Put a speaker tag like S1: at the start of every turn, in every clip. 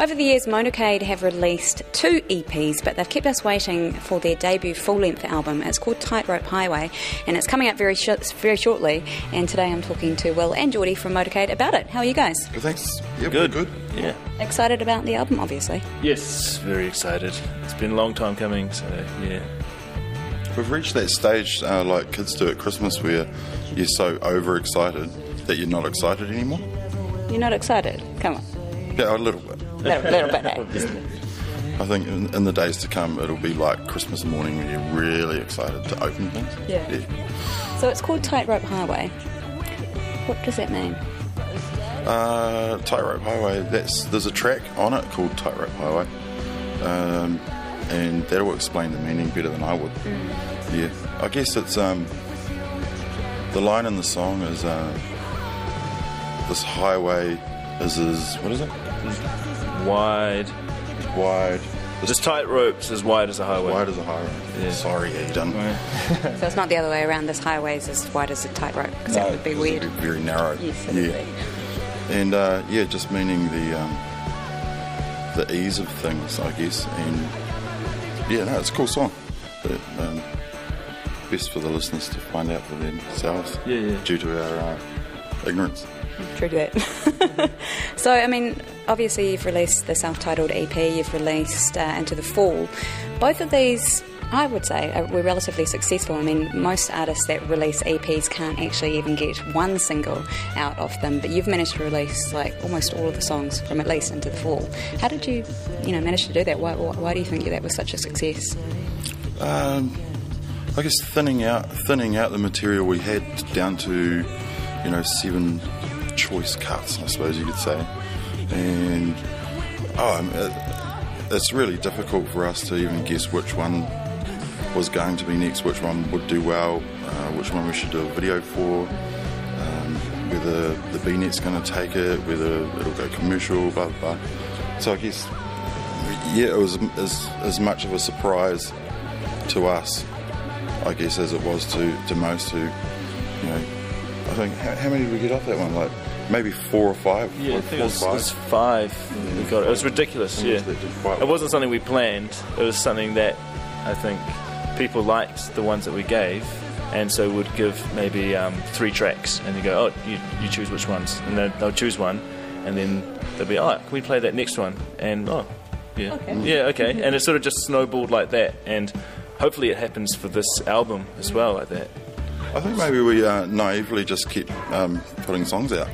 S1: Over the years, Motocade have released 2 EPs, but they've kept us waiting for their debut full-length album. It's called Tightrope Highway, and it's coming out very shortly. And today I'm talking to Will and Geordie from Motocade about it. How are you guys?
S2: Good, thanks. Yeah,
S3: Good. Yeah.
S1: Excited about the album, obviously?
S3: Yes, very excited. It's been a long time coming, so yeah.
S2: We've reached that stage like kids do at Christmas where you're so overexcited that you're not excited anymore.
S1: You're not excited? Come on.
S2: Yeah, a little bit.
S1: Little bit, eh?
S2: I think in the days to come it'll be like Christmas morning when you're really excited to open things.
S1: Yeah. So it's called Tightrope Highway. What does that mean?
S2: Tightrope Highway, there's a track on it called Tightrope Highway, and that will explain the meaning better than I would. Yeah, I guess it's the line in the song is this highway is what is it?
S3: Wide.
S2: Just
S3: tight ropes as wide as a highway.
S2: Wide as a highway. Yeah. Sorry, Eden.
S3: Right.
S1: So it's not the other way around. This highway is as wide as a tightrope, because that would be weird.
S2: It would be very narrow.
S1: Yes, it would be.
S2: And just meaning the ease of things, I guess. And it's a cool song. But, best for the listeners to find out for themselves.
S3: Yeah.
S2: Due to our ignorance.
S1: True to that. So, I mean, obviously you've released the self-titled EP, you've released Into the Fall. Both of these, I would say, were relatively successful. I mean, most artists that release EPs can't actually even get one single out of them, but you've managed to release like almost all of the songs from at least Into the Fall. How did you manage to do that? Why do you think that was such a success?
S2: I guess thinning out the material we had down to 7 choice cuts, I suppose you could say, and it's really difficult for us to even guess which one was going to be next, which one would do well, which one we should do a video for, whether the B-net's going to take it, whether it'll go commercial, blah blah blah. So I guess it was as much of a surprise to us, I guess, as it was to most who, I think, how many did we get off that one? Like maybe 4 or 5.
S3: Yeah, I think it was 5. We got it. It was ridiculous. Yeah, it wasn't something we planned. It was something that I think people liked, the ones that we gave, and so would give maybe 3 tracks, and you go, you choose which ones, and then they'll choose one, and then they'll be, can we play that next one? And okay, and it sort of just snowballed like that, and hopefully it happens for this album as well, like that.
S2: I think maybe we naively just kept putting songs out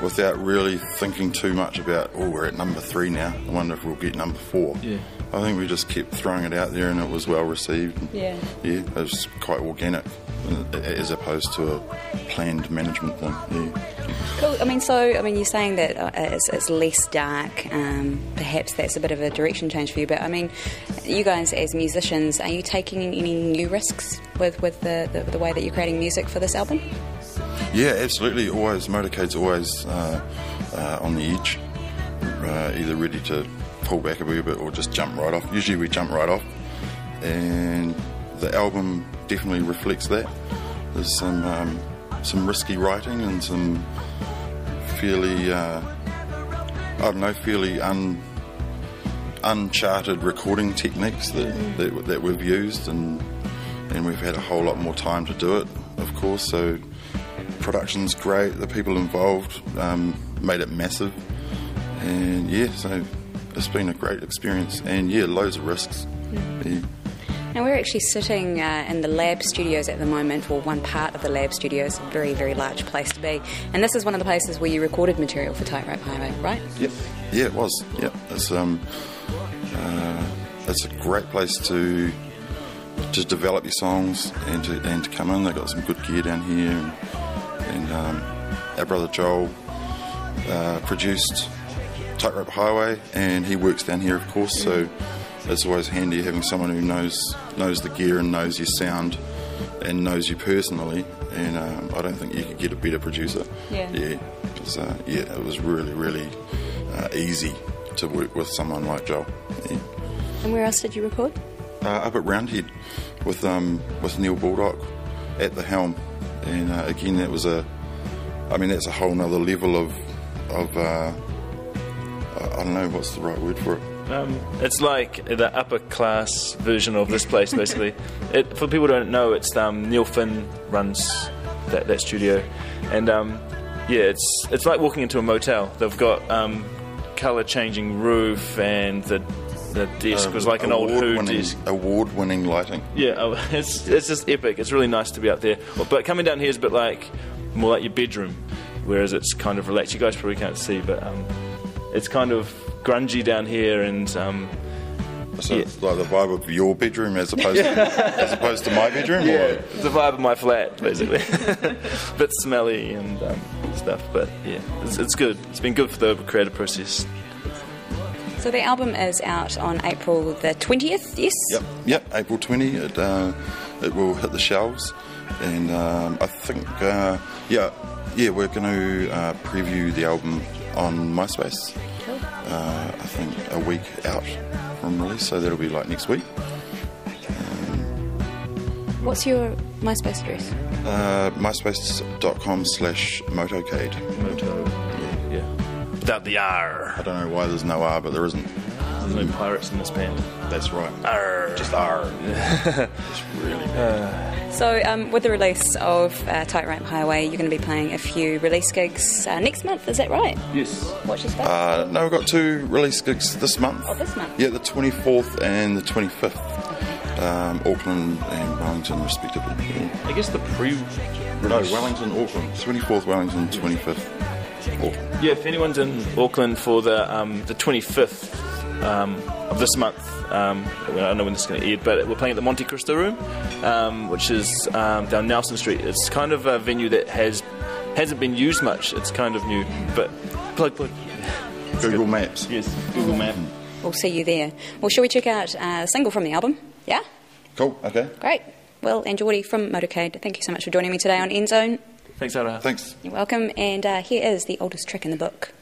S2: without really thinking too much about, we're at number 3 now, I wonder if we'll get number 4. Yeah. I think we just kept throwing it out there and it was well received. Yeah, it was quite organic as opposed to a planned management thing. Yeah.
S1: Cool. I mean, you're saying that it's less dark. Perhaps that's a bit of a direction change for you. But I mean, you guys as musicians, are you taking any new risks with the way that you're creating music for this album?
S2: Yeah, absolutely. Motocade's always on the edge, either ready to pull back a wee bit or just jump right off. Usually we jump right off, and the album definitely reflects that. There's some risky writing and some fairly uncharted recording techniques that we've used, and we've had a whole lot more time to do it, of course. So production's great, the people involved made it massive, and so it's been a great experience, and loads of risks. Yeah.
S1: Now we're actually sitting in the lab studios at the moment, or one part of the lab studios, a very, very large place to be. And this is one of the places where you recorded material for Tightrope Highway, right?
S2: Yep. Yeah, it was. Yep. It's a great place to develop your songs and to come in. They've got some good gear down here, and our brother Joel produced Tightrope Highway, and he works down here, of course. So it's always handy having someone who knows the gear and knows your sound and knows you personally, and I don't think you could get a better producer. Because it was really, really easy to work with someone like Joel.
S1: And where else did you record?
S2: Up at Roundhead with Neil Baldock at the Helm, and again that's a whole nother level of I don't know what's the right word for it.
S3: It's like the upper class version of this place, basically. For people who don't know, it's Neil Finn runs that studio, and it's like walking into a motel. They've got colour changing roof, and the desk was like an old Who desk.
S2: Award-winning lighting.
S3: Yeah, it's just epic. It's really nice to be out there. But coming down here is a bit more like your bedroom, whereas it's kind of relaxed. You guys probably can't see, but it's kind of grungy down here, and
S2: so it's like the vibe of your bedroom as opposed to my bedroom.
S3: Yeah,
S2: or?
S3: it's the vibe of my flat, basically. A bit smelly and stuff, but yeah, it's good. It's been good for the creative process.
S1: So the album is out on April the 20th, yes?
S2: Yep, April 20. It will hit the shelves, and I think we're going to preview the album on Myspace.
S1: Cool.
S2: I think a week out from release, so that'll be like next week.
S1: What's your Myspace address?
S2: Myspace.com/Motocade.
S3: Yeah. Without the R.
S2: I don't know why there's no R, but there isn't.
S3: There's no pirates in this band.
S2: That's right.
S3: R.
S2: Just R. It's really bad.
S1: So with the release of Tightrope Highway, you're going to be playing a few release gigs next month, is that right?
S3: Yes.
S1: What's your space?
S2: No, we've got 2 release gigs this month.
S1: Oh, this month?
S2: Yeah, the 24th and the 25th. Auckland and Wellington, respectively.
S3: I guess the
S2: Wellington, Auckland. 24th, Wellington, 25th, Auckland.
S3: Yeah, if anyone's in Auckland for the 25th of this month, I don't know when this is going to air, but we're playing at the Monte Cristo Room, which is down Nelson Street. It's kind of a venue that hasn't been used much. It's kind of new, but plug.
S2: Google Maps.
S3: Yes, Google Map.
S1: We'll see you there. Well, shall we check out a single from the album? Yeah?
S2: Cool, okay.
S1: Great. Will and Geordie from Motocade, thank you so much for joining me today on NZown.
S3: Thanks, Ara.
S2: Thanks.
S1: You're welcome. And here is the oldest trick in the book.